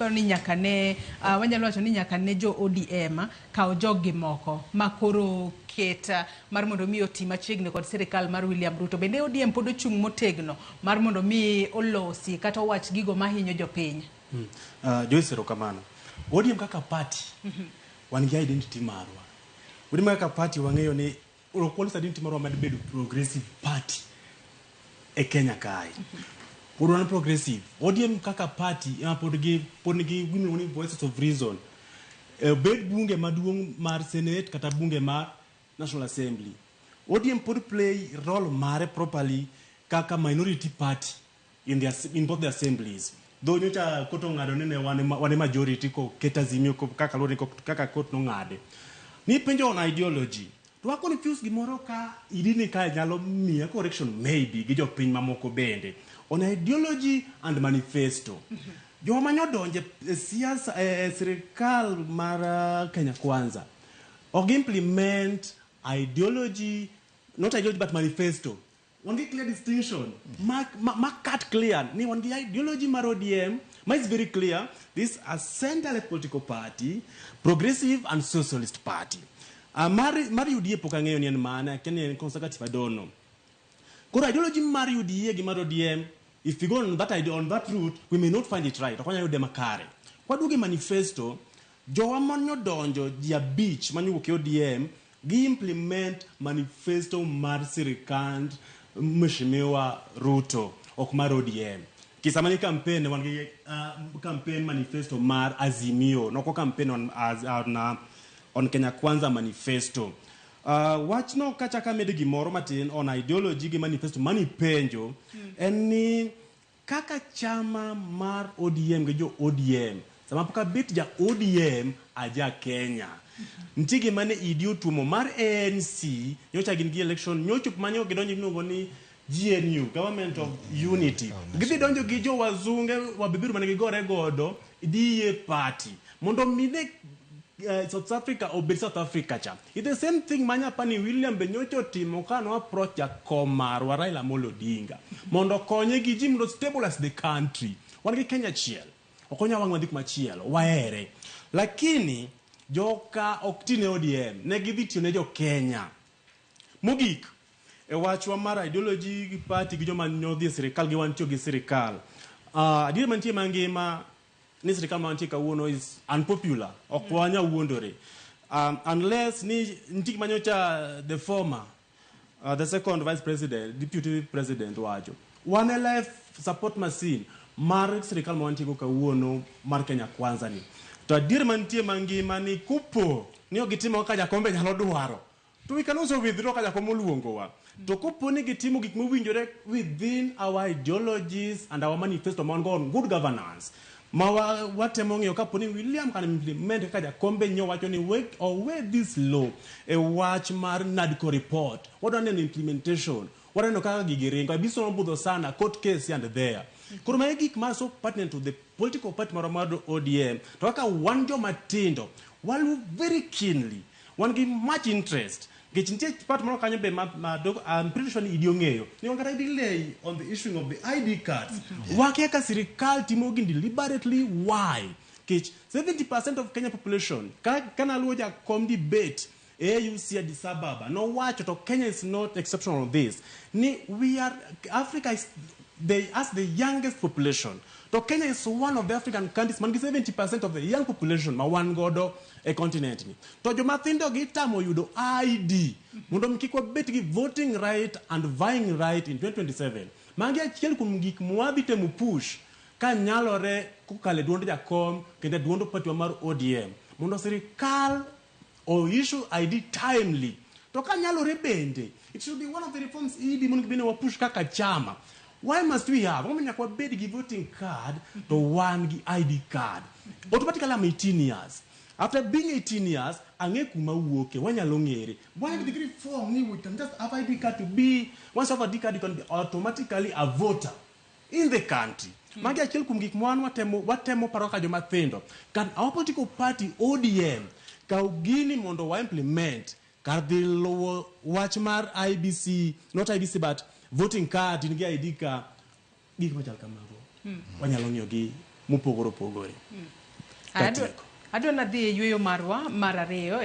ni nyaka ne wanyalo wacho ni nyaka ne jo ODM kao jogi moko makoro keta mar mondo mi oti machiegni kod sirkal mar William Ruto. Bende ODM pod ochung' motegno mar mondo mi olosi kata wach gigo mahinyo jopiny. Joyce erokamano. ODM kaka party wan gi identity marwa. ODM kaka party wang'eyo ni quality identity marwa mad bedo progressive party e Kenya kae. One progressive. ODM kaka party pod nigi women voices of reason. Bed bunge maduong' mar Senate kata bunge mar National Assembly. ODM pod play role mare properly kaka minority party in both the assemblies. Though nyocha koto ngado ne wane majority ko keta Azimio kaka lori kaka kot no ngade. Ni penjo on ideology. To wa confuse gimoro ka idini ka nyalo miya correction maybe gi jopiny mamoko bende. On ideology and manifesto. Joma nyodonje siasa sirkal mar Kenya Kwanza. Og implement ideology, not ideology but manifesto. One get clear distinction. Mark cut clear. Ni one get ideology mar ODM. Is very clear. This is a center-left political party, progressive and socialist party. Mari UDA pokang'eyo ni en mana, Kenya conservative I don't know. Kora ideology mari UDA gi mar ODM, if we go on that route, we may not find it right. Okwanya UDA makare. Kwa duge manifesto, jowa manyo donjo dia beach manyo wuke ODM, gi implement manifesto mar sirkal Mheshimiwa Ruto ok mar ODM. Kisamani campaign wangi campaign manifesto mar Azimio, noko campaign on Kenya Kwanza manifesto. Watch no kacha kamedi gimoro matin on ideology gi manifesto mani penjo eni kaka chama mar ODM gi jo ODM sama poka bit ja ODM aja Kenya ntigi mane idio tumo mar ANC nyocha gin gi election nyochup manyo gidonjo gingo ni GNU Government of Unity gibi donjo gi jo wazunge wabibiru mane gigore godo idiye party mondo mine South Africa or South Africa cha. It's the same thing manya pani William Benyocho timo kano approach ya Komar wa Raila Amolo Odinga. Mondo konye gi jim do stable as the country. Wangi Kenya chiel. Okonya wangu wandik machiel. Waere. Lakini joka oktine ODM. Negibiti nejo Kenya. Mugik. Wachwa mara ideology party gijo manyodhi sirikal gi wantio gi sirikal. Adire mantie mangema ni sirikal mantika uono is unpopular okwanya uondore unless ni ntiki manyocha the former the second vice president deputy president wajo one life support machine mar sirikal mantika ka uono mar Kenya Kwanza ni to adir mantie mangima ni kupo ni ogitimo ka jakombe nyalo dwaro to we can also withdraw ka jakombe luongo wa to kupo ni gitimo gik mowinjore within our ideologies and our manifesto on good governance Mawa watemongi okaponi William can implement kaja kombe nyo wacho ni wake or wear this law a watch mar NADCO report what on an implementation what on kaka gigiringo abiso nombudo sana court case and there kuruma gik maso pertinent to the political party maramado ODM toka wanjo matindo walu very keenly one give much interest Gichinche part more can be I'm pretty sure idiongeyo. Ni wangara delay on the issuing of the ID cards. Wakiaka sirikal timogin deliberately why? Kich 70% of Kenya population kana luoja come debate AUC Addis Ababa. No watch to Kenya is not exceptional on this. Africa is the youngest population. So Kenya is one of the African countries, 70% of the young population, ma one godo a continent. To jomathindo gitamo yudo ID. Mundo mkikwa beti voting right and vying right in 2027. Mangi achiel kum gik muabite mu push ka nyalore kukale duondo jakom kende duondo party mar ODM. Mundo sirikal or issue ID timely. To ka nyalore bende. It should be one of the reforms ID mundo kibine wa push kaka chama. Why must we have? Women are bed voting card to one ID card. Automatically I'm 18 years. After being 18 years, ange kuma uoke wanya longere. Why the degree form we can just have ID card to be once you have ID card you can be automatically a voter in the country. Magi achel kumgik mwan watemo paroka joma thindo. Can our political party ODM ka ugini mondo wa implement kar the lower watchmar IBC not IBC but voting card in ID ka gik machal kamago wanyalo ng'iyo gi mopogore opogore. Katieko. Adwa nadhi e yweyo marwa mar ariyo